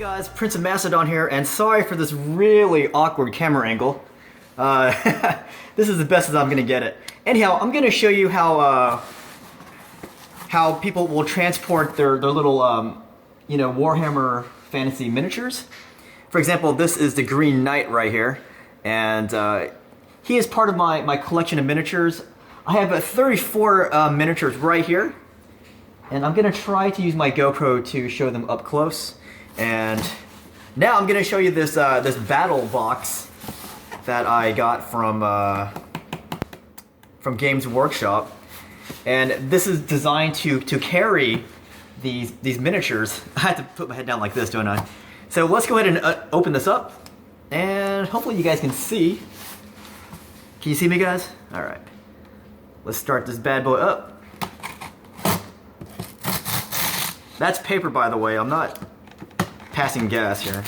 guys, Prince of Macedon here, and sorry for this really awkward camera angle. This is the best as I'm gonna get it. Anyhow, I'm gonna show you how people will transport their little Warhammer fantasy miniatures. For example, this is the Green Knight right here, and he is part of my collection of miniatures. I have 34 miniatures right here, and I'm gonna try to use my GoPro to show them up close. And now I'm gonna show you this this battle box that I got from Games Workshop, and this is designed to carry these miniatures. I have to put my head down like this, don't I? So let's go ahead and open this up, and hopefully you guys can see. Can you see me, guys? All right. Let's start this bad boy up. That's paper, by the way. I'm not passing gas here.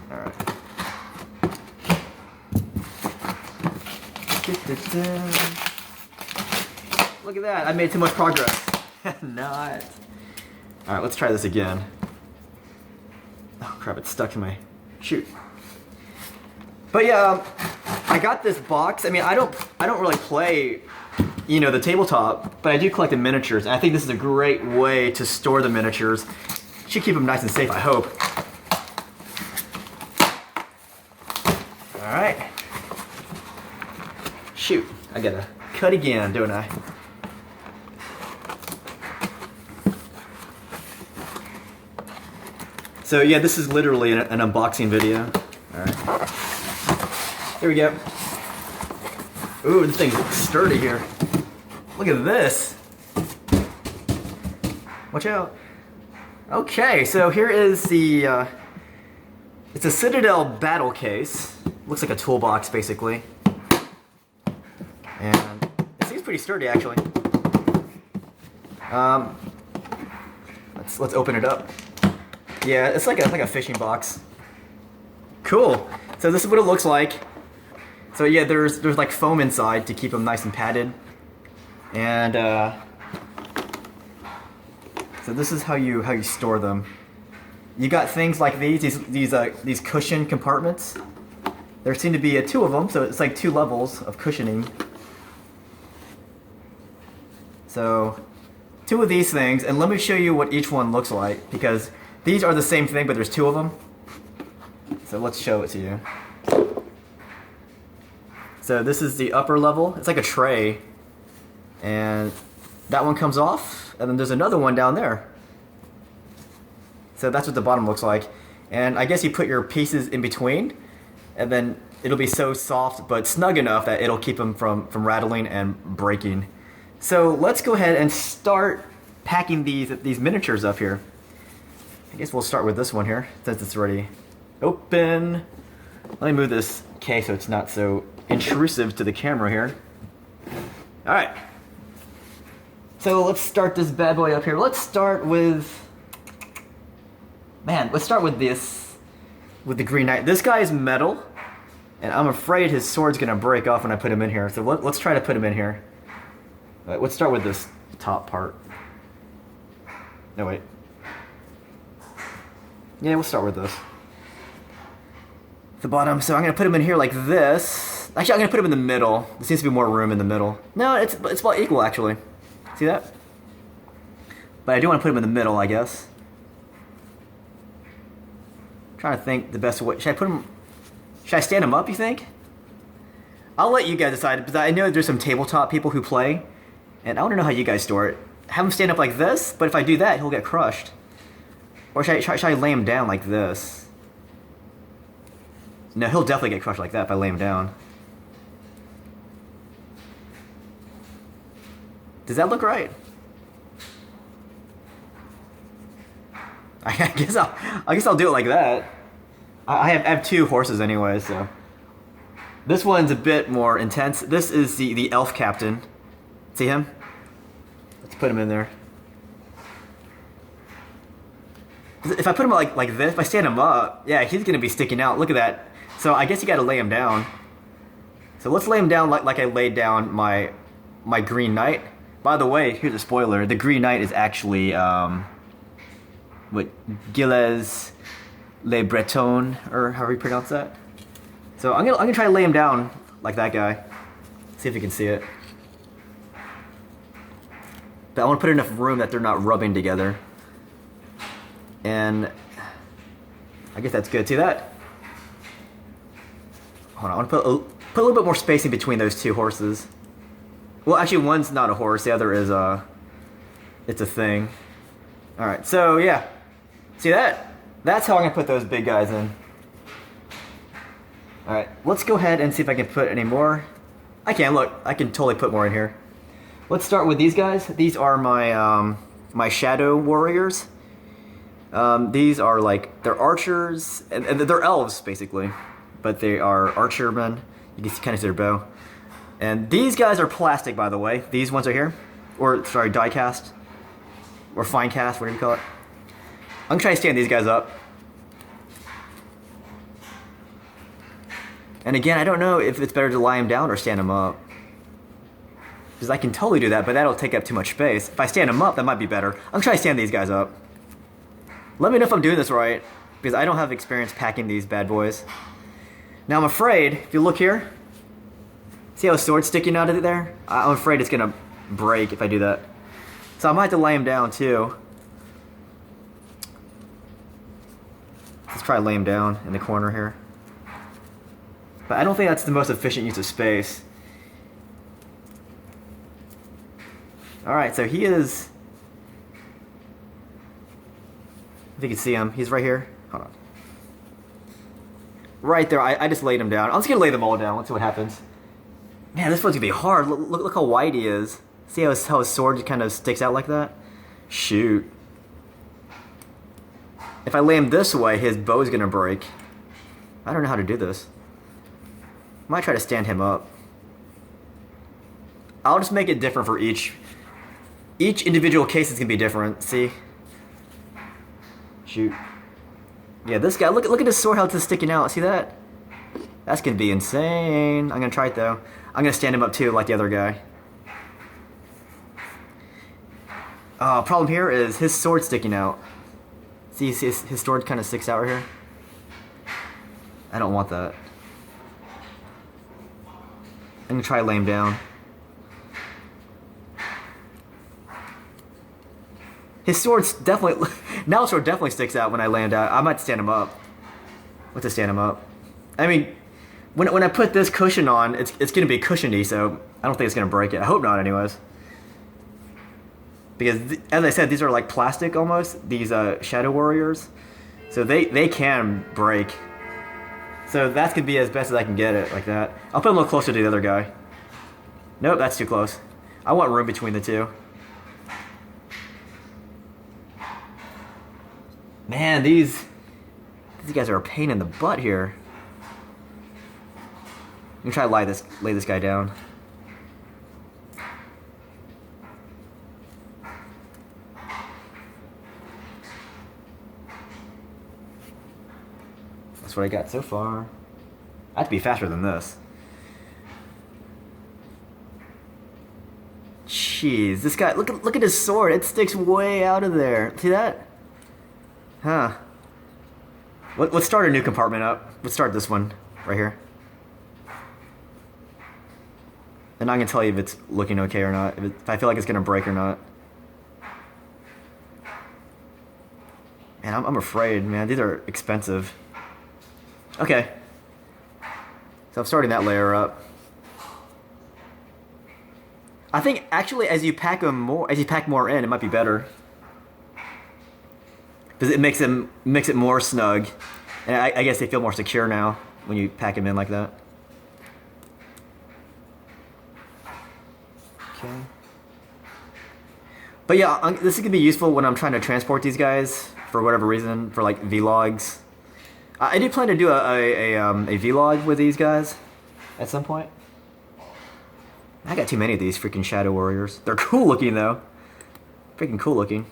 All right. Look at that. I made too much progress. Not. All right, let's try this again. Oh crap, it's stuck to my shoot. But yeah, I got this box. I mean, I don't really play, the tabletop, but I do collect the miniatures, and I think this is a great way to store the miniatures. Should keep them nice and safe, I hope. All right. Shoot, I gotta cut again, don't I? So yeah, this is literally an unboxing video. All right. Here we go. Ooh, this thing's sturdy here. Look at this. Watch out. Okay, so here is the, it's a Citadel Battle Case. Looks like a toolbox, basically. And it seems pretty sturdy, actually. Let's open it up. Yeah, it's like a fishing box. Cool. So this is what it looks like. So yeah, there's like foam inside to keep them nice and padded, and so this is how you store them. You got things like these cushion compartments. There seem to be two of them, so it's like 2 levels of cushioning. So 2 of these things, and let me show you what each one looks like, because these are the same thing, but there's 2 of them. So let's show it to you. So this is the upper level. It's like a tray, and that one comes off, and then there's another one down there. So that's what the bottom looks like. And I guess you put your pieces in between, and then it'll be so soft but snug enough that it'll keep them from rattling and breaking. So let's go ahead and start packing these miniatures up here. I guess we'll start with this one here, since it's already open. Let me move this case so it's not so intrusive to the camera here. All right. So let's start this bad boy up here. Let's start with, let's start with this, with the Green Knight. This guy is metal, and I'm afraid his sword's gonna break off when I put him in here. So let's try to put him in here. Let's start with this top part. No, wait. Yeah, we'll start with this. The bottom, so I'm gonna put him in here like this. Actually, I'm gonna put him in the middle. There seems to be more room in the middle. No, it's about equal, actually. See that? But I do want to put him in the middle, I guess. I'm trying to think the best way. Should I stand him up, you think? I'll let you guys decide, because I know there's some tabletop people who play, and I want to know how you guys store it. Have him stand up like this, but if I do that, he'll get crushed. Or should I lay him down like this? No, he'll definitely get crushed like that if I lay him down. Does that look right? I guess I'll do it like that. I have 2 horses anyway, so. This one's a bit more intense. This is the elf captain. See him? Let's put him in there. If I put him like this, if I stand him up, yeah, he's gonna be sticking out. Look at that. So I guess you gotta lay him down. So let's lay him down like I laid down my Green Knight. By the way, here's a spoiler. The Green Knight is actually what Gilles Le Breton, or however you pronounce that. So I'm gonna try to lay him down like that guy. See if you can see it. But I want to put enough room that they're not rubbing together. And I guess that's good. See that? Hold on, I want to put a little bit more space in between those two horses. Well, actually, one's not a horse. The other is it's a thing. All right, so yeah, see that? That's how I'm gonna put those big guys in. All right, let's go ahead and see if I can put any more. I can, look, I can totally put more in here. Let's start with these guys. These are my my shadow warriors. These are like, they're archers, and they're elves basically, but they are archermen. You can kind of see their bow. And these guys are plastic, by the way. These ones are here, or sorry, die cast, or fine cast, whatever you call it. I'm gonna try to stand these guys up. And again, I don't know if it's better to lie them down or stand them up. Because I can totally do that, but that'll take up too much space. If I stand them up, that might be better. I'm trying to stand these guys up. Let me know if I'm doing this right, because I don't have experience packing these bad boys. Now I'm afraid, if you look here, see how his sword's sticking out of there? I'm afraid it's gonna break if I do that. So I might have to lay him down too. Let's try to lay him down in the corner here. But I don't think that's the most efficient use of space. Alright, so he is... If you can see him, he's right here. Hold on. Right there, I just laid him down. I'm just gonna lay them all down, let's see what happens. Man, this one's gonna be hard. Look how wide he is. See how his sword kind of sticks out like that? Shoot. If I lay him this way, his bow's gonna break. I don't know how to do this. Might try to stand him up. I'll just make it different for each individual case is gonna be different. See? Shoot. Yeah, this guy. Look at his sword. How it's sticking out. See that? That's gonna be insane. I'm gonna try it though. I'm gonna stand him up too, like the other guy. Problem here is his sword sticking out. See, his sword kind of sticks out right here. I don't want that. I'm gonna try to lay him down. His sword's definitely... Now his sword definitely sticks out when I lay him down. I might stand him up. Let's just stand him up. I mean, when I put this cushion on, it's gonna be cushiony, so I don't think it's gonna break it. I hope not, anyways. Because, as I said, these are like plastic almost. These Shadow Warriors. So they can break. So that's gonna be as best as I can get it, like that. I'll put him a little closer to the other guy. Nope, that's too close. I want room between the two. Man, these guys are a pain in the butt here. I'm gonna try to lay this guy down. That's what I got so far. I have to be faster than this. Jeez, this guy, look at his sword. It sticks way out of there. See that? Huh. Let's start a new compartment up. Let's start this one right here. And I'm gonna tell you if it's looking okay or not. If I feel like it's gonna break or not. Man, I'm afraid, man. These are expensive. Okay. So I'm starting that layer up. I think actually as you pack more in, it might be better. Because it makes it more snug. And I guess they feel more secure now when you pack them in like that. Okay. But yeah, this is gonna be useful when I'm trying to transport these guys for whatever reason, for like vlogs. I do plan to do a vlog with these guys at some point. I got too many of these freaking Shadow Warriors. They're cool looking though. Freaking cool looking.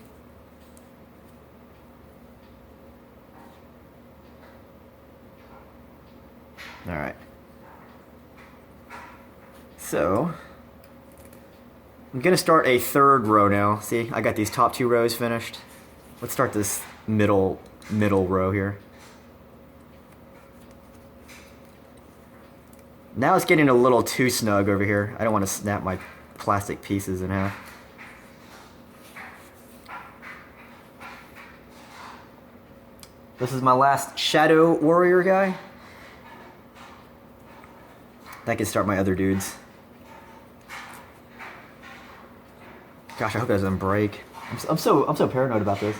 Alright. So, I'm gonna start a third row now. See, I got these top two rows finished. Let's start this middle row here. Now it's getting a little too snug over here. I don't want to snap my plastic pieces in half. This is my last Shadow Warrior guy. That can start my other dudes. Gosh, I hope that doesn't break. I'm so paranoid about this.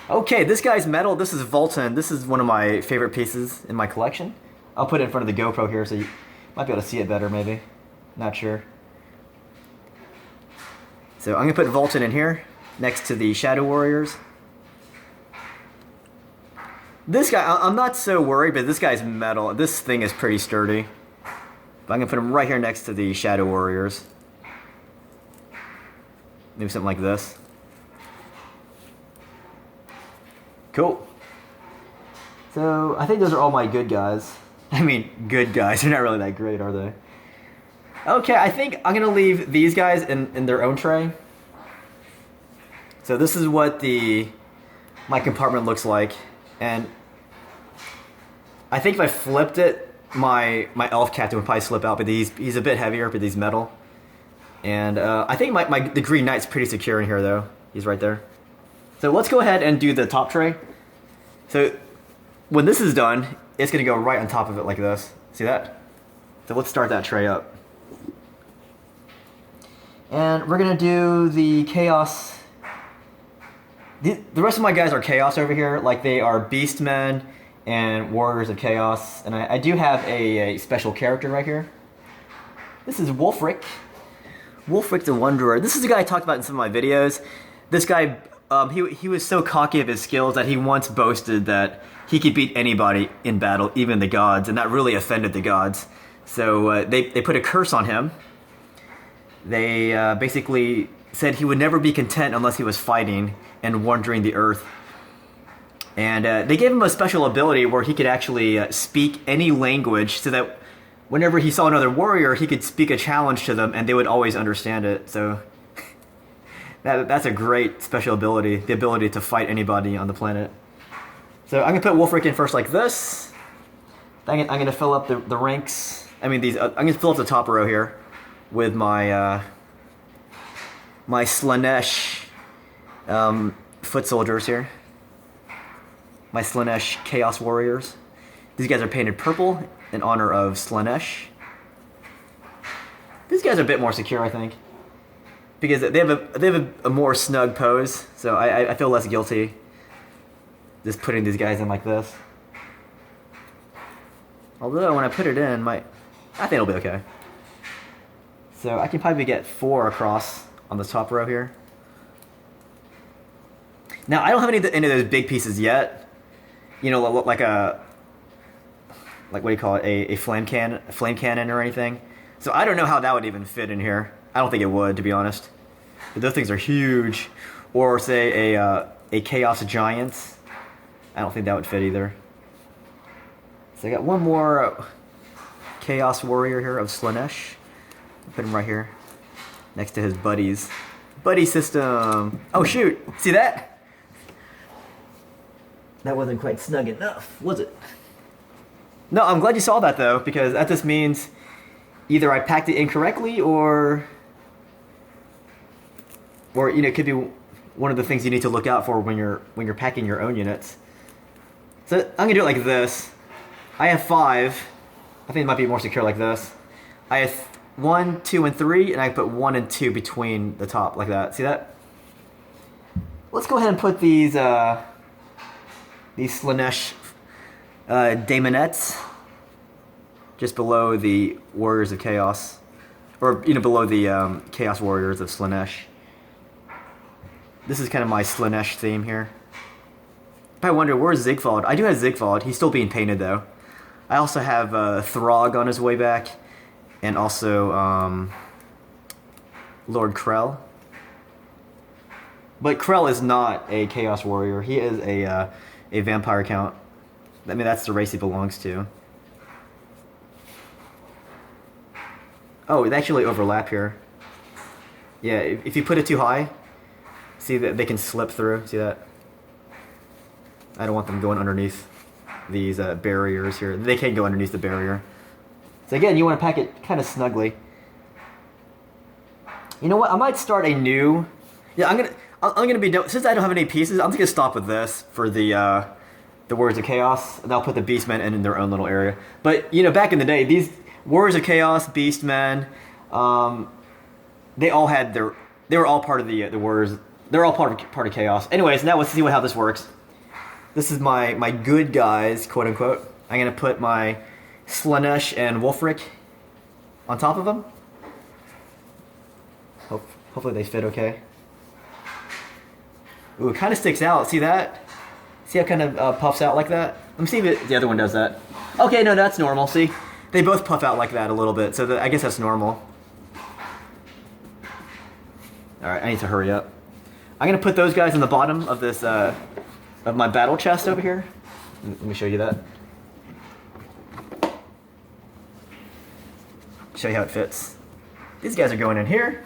Okay, this guy's metal. This is Vultan. This is one of my favorite pieces in my collection. I'll put it in front of the GoPro here so you might be able to see it better, maybe. Not sure. So I'm gonna put Vultan in here next to the Shadow Warriors. This guy, I'm not so worried, but this guy's metal. This thing is pretty sturdy. But I'm gonna put him right here next to the Shadow Warriors. Maybe something like this. Cool. So I think those are all my good guys. I mean, good guys. They're not really that great, are they? Okay, I think I'm gonna leave these guys in their own tray. So this is what my compartment looks like, and I think if I flipped it, my elf captain would probably slip out. But he's a bit heavier, but he's metal. And I think the Green Knight's pretty secure in here, though. He's right there. So let's go ahead and do the top tray. So when this is done, it's going to go right on top of it like this. See that? So let's start that tray up. And we're going to do the Chaos. The rest of my guys are Chaos over here. Like they are Beastmen and Warriors of Chaos. And I do have a special character right here. This is Wulfric. Wulfric the Wanderer. This is the guy I talked about in some of my videos. This guy, he was so cocky of his skills that he once boasted that he could beat anybody in battle, even the gods, and that really offended the gods. So they put a curse on him. They basically said he would never be content unless he was fighting and wandering the earth. And they gave him a special ability where he could actually speak any language, so that whenever he saw another warrior, he could speak a challenge to them and they would always understand it. So that's a great special ability, the ability to fight anybody on the planet. So I'm going to put Wulfric in first like this. I'm going to fill up the ranks. I mean, I'm going to fill up the top row here with my my Slaanesh foot soldiers here. My Slaanesh Chaos Warriors. These guys are painted purple in honor of Slaanesh. These guys are a bit more secure, I think, because they have a more snug pose. So I feel less guilty just putting these guys in like this. Although when I put it in, I think it'll be okay. So I can probably get 4 across on the top row here. Now I don't have any of those big pieces yet. You know, like what do you call it, a flame cannon or anything. So I don't know how that would even fit in here. I don't think it would, to be honest. But those things are huge. Or say a Chaos Giant. I don't think that would fit either. So I got one more Chaos Warrior here of Slaanesh. Put him right here, next to his buddies. Buddy system. Oh shoot! See that? That wasn't quite snug enough, was it? No, I'm glad you saw that though, because that just means either I packed it incorrectly or you know, it could be one of the things you need to look out for when you're packing your own units. So I'm gonna do it like this. I have 5. I think it might be more secure like this. I have 1, 2, and 3, and I put 1 and 2 between the top like that. See that? Let's go ahead and put these Slaanesh Daemonettes just below the Warriors of Chaos, or you know, below the Chaos Warriors of Slaanesh. This is kind of my Slaanesh theme here. I wonder, where's Zigfald? I do have Zigfald. He's still being painted though. I also have Throg on his way back, and also Lord Krell. But Krell is not a Chaos Warrior. He is a Vampire Count. I mean, that's the race he belongs to. Oh, they actually overlap here. Yeah, if you put it too high, see that they can slip through. See that? I don't want them going underneath these barriers here. They can't go underneath the barrier. So again, you want to pack it kind of snugly. You know what? I might start a new. Yeah, I'm gonna be done since I don't have any pieces. I'm just gonna stop with this for the Warriors of Chaos, and I'll put the Beastmen in their own little area. But you know, back in the day, these Warriors of Chaos, Beastmen, they all had their. They were all part of the Warriors. They're all part of Chaos. Anyways, now let's see how this works. This is my good guys, quote unquote. I'm gonna put my Slaanesh and Wulfric on top of them. Hopefully they fit okay. Ooh, it kind of sticks out. See that? See how it kind of puffs out like that? Let me see if the other one does that. Okay, no, that's normal. See? They both puff out like that a little bit, so I guess that's normal. Alright, I need to hurry up. I'm going to put those guys in the bottom of this, of my battle chest over here. Let me show you that. Show you how it fits. These guys are going in here.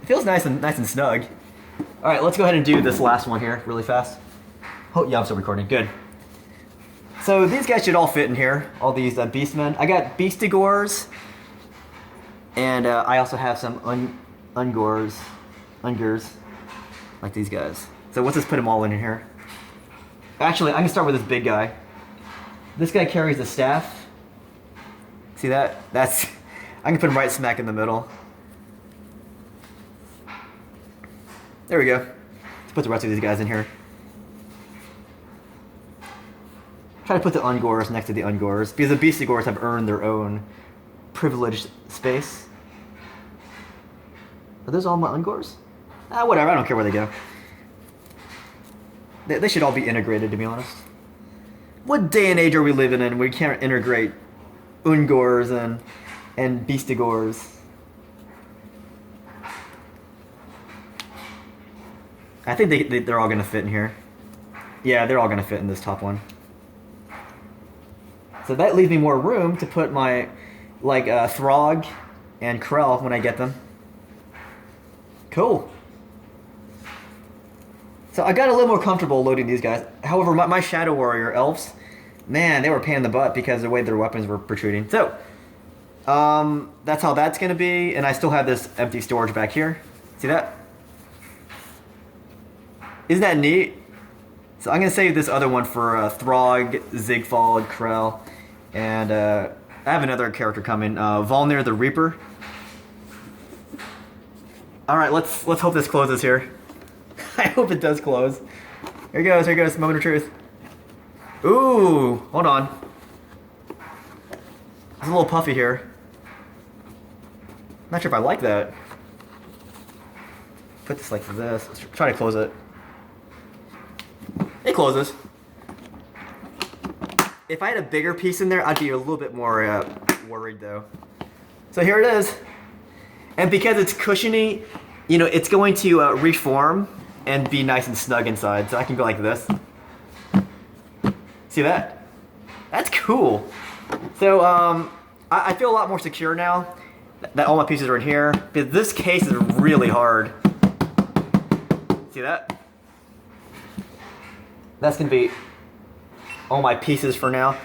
It feels nice and snug. All right, let's go ahead and do this last one here really fast. Oh yeah, I'm still recording. Good. So these guys should all fit in here. All these beastmen. I got beastigors, and I also have some ungors, like these guys. So let's just put them all in here. Actually, I can start with this big guy. This guy carries a staff. See that? That's. I can put him right smack in the middle. There we go. Let's put the rest of these guys in here. Try to put the Ungors next to the Ungors, because the Beastigors have earned their own privileged space. Are those all my Ungors? Ah, whatever, I don't care where they go. They should all be integrated, to be honest. What day and age are we living in? We can't integrate Ungors and Beastigors. I think they're all going to fit in here. Yeah, they're all going to fit in this top one. So that leaves me more room to put my, like, Throg and Krell when I get them. Cool. So I got a little more comfortable loading these guys. However, my Shadow Warrior Elves, man, they were a pain in the butt because of the way their weapons were protruding. So, that's how that's going to be. And I still have this empty storage back here. See that? Isn't that neat? So I'm going to save this other one for Throg, Zigfald, Krell, and I have another character coming, Volnir the Reaper. Alright, let's hope this closes here. I hope it does close. Here it goes, moment of truth. Ooh, hold on. It's a little puffy here. Not sure if I like that. Put this like this. Let's try to close it. It closes. If I had a bigger piece in there, I'd be a little bit more worried though. So here it is. And because it's cushiony, you know, it's going to reform and be nice and snug inside. So I can go like this. See that? That's cool. So I feel a lot more secure now that all my pieces are in here. Because this case is really hard. See that? That's gonna be all my pieces for now.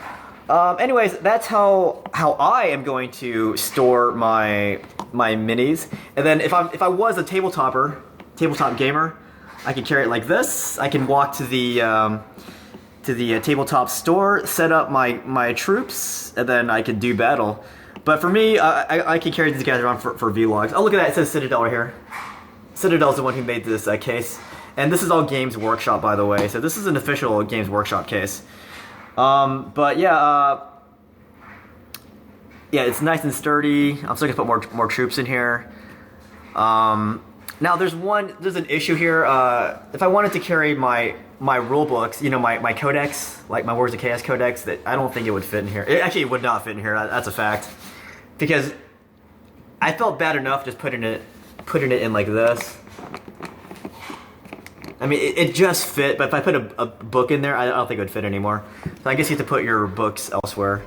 Anyways, that's how I am going to store my minis. And then if I was a tabletop gamer, I can carry it like this. I can walk to the tabletop store, set up my troops, and then I can do battle. But for me, I can carry these guys around for vlogs. Oh, look at that! It says Citadel right here. Citadel's the one who made this case. And this is all Games Workshop, by the way. So this is an official Games Workshop case. But yeah, yeah, it's nice and sturdy. I'm still gonna put more troops in here. Now there's an issue here. If I wanted to carry my rule books, you know, my codex, like my Warriors of Chaos codex, that I don't think it would fit in here. It would not fit in here. That's a fact. Because I felt bad enough just putting it in like this. I mean, it just fit, but if I put a book in there, I don't think it would fit anymore. So I guess you have to put your books elsewhere.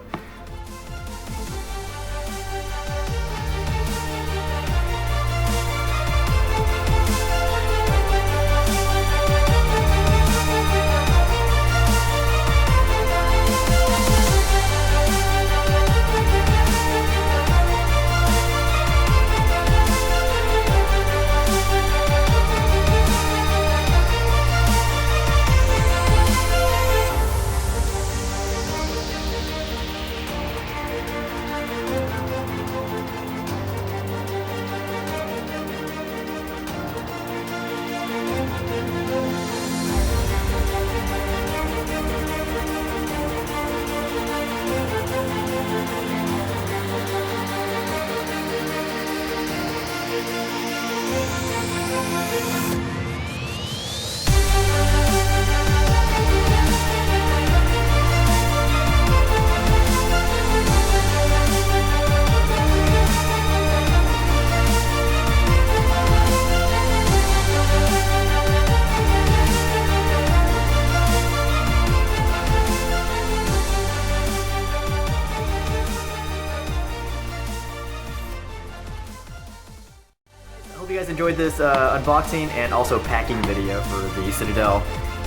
guys enjoyed this unboxing and also packing video for the Citadel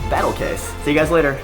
Battle Case. See you guys later.